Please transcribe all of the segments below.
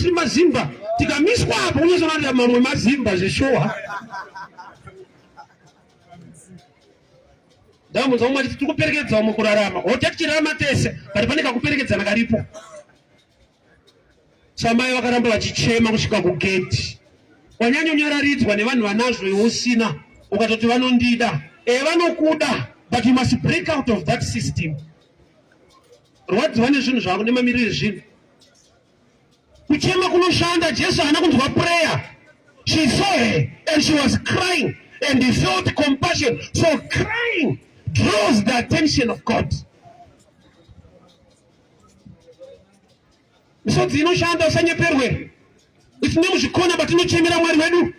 tiri mazimba tikamiswa hapo unozoona mamwe mazimba zveshowa ndamunza umwe tiri kuperekedza mukurarama tichirarama tese pari pane kakuperekedzana karipo. Samai vakaramba vachichema kusvika kugeti. Wanyanyonyararidzwa nevanhu vanazvo iwe usina ukatoti vanondida vanokuda, but you must break out of that system. Rwadziwa nezvinhu zvako nemamiriro ezvinhu. Kuchema kunoshanda. Jesu haana kunzwa prayer. She saw her and she was crying and he felt compassion. So crying draws the attention of God. Misodzi inoshanda usanyeperwe. Isine muzvikona batinochemera Mwari wedu.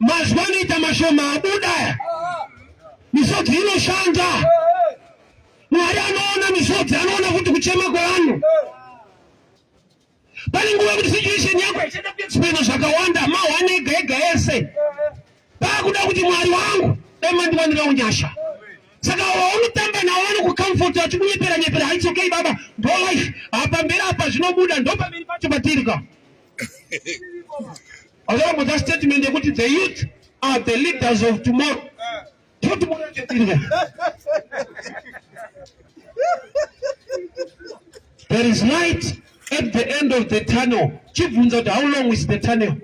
Mazwi anoita mashoma abuda. Misodzi inoshanda. Mwari anoona misodzi, anoona kuti kuchema kwevanhu. Pane nguva kuti situation yako ichida kutsvina zvakawanda mawana ega ese. Pakuda kuti Mwari wangu demandiwanira unyasha. Saka unotamba nawo anokucomfort achikunyepera haichokei baba ndo life apa mberi apa zvinobuda ndo pamberi pacho patirika. Although that statement yekuti the youth are the leaders of tomorrow. There is light at the end of the tunnel. Chibvunza kuti how long is the tunnel?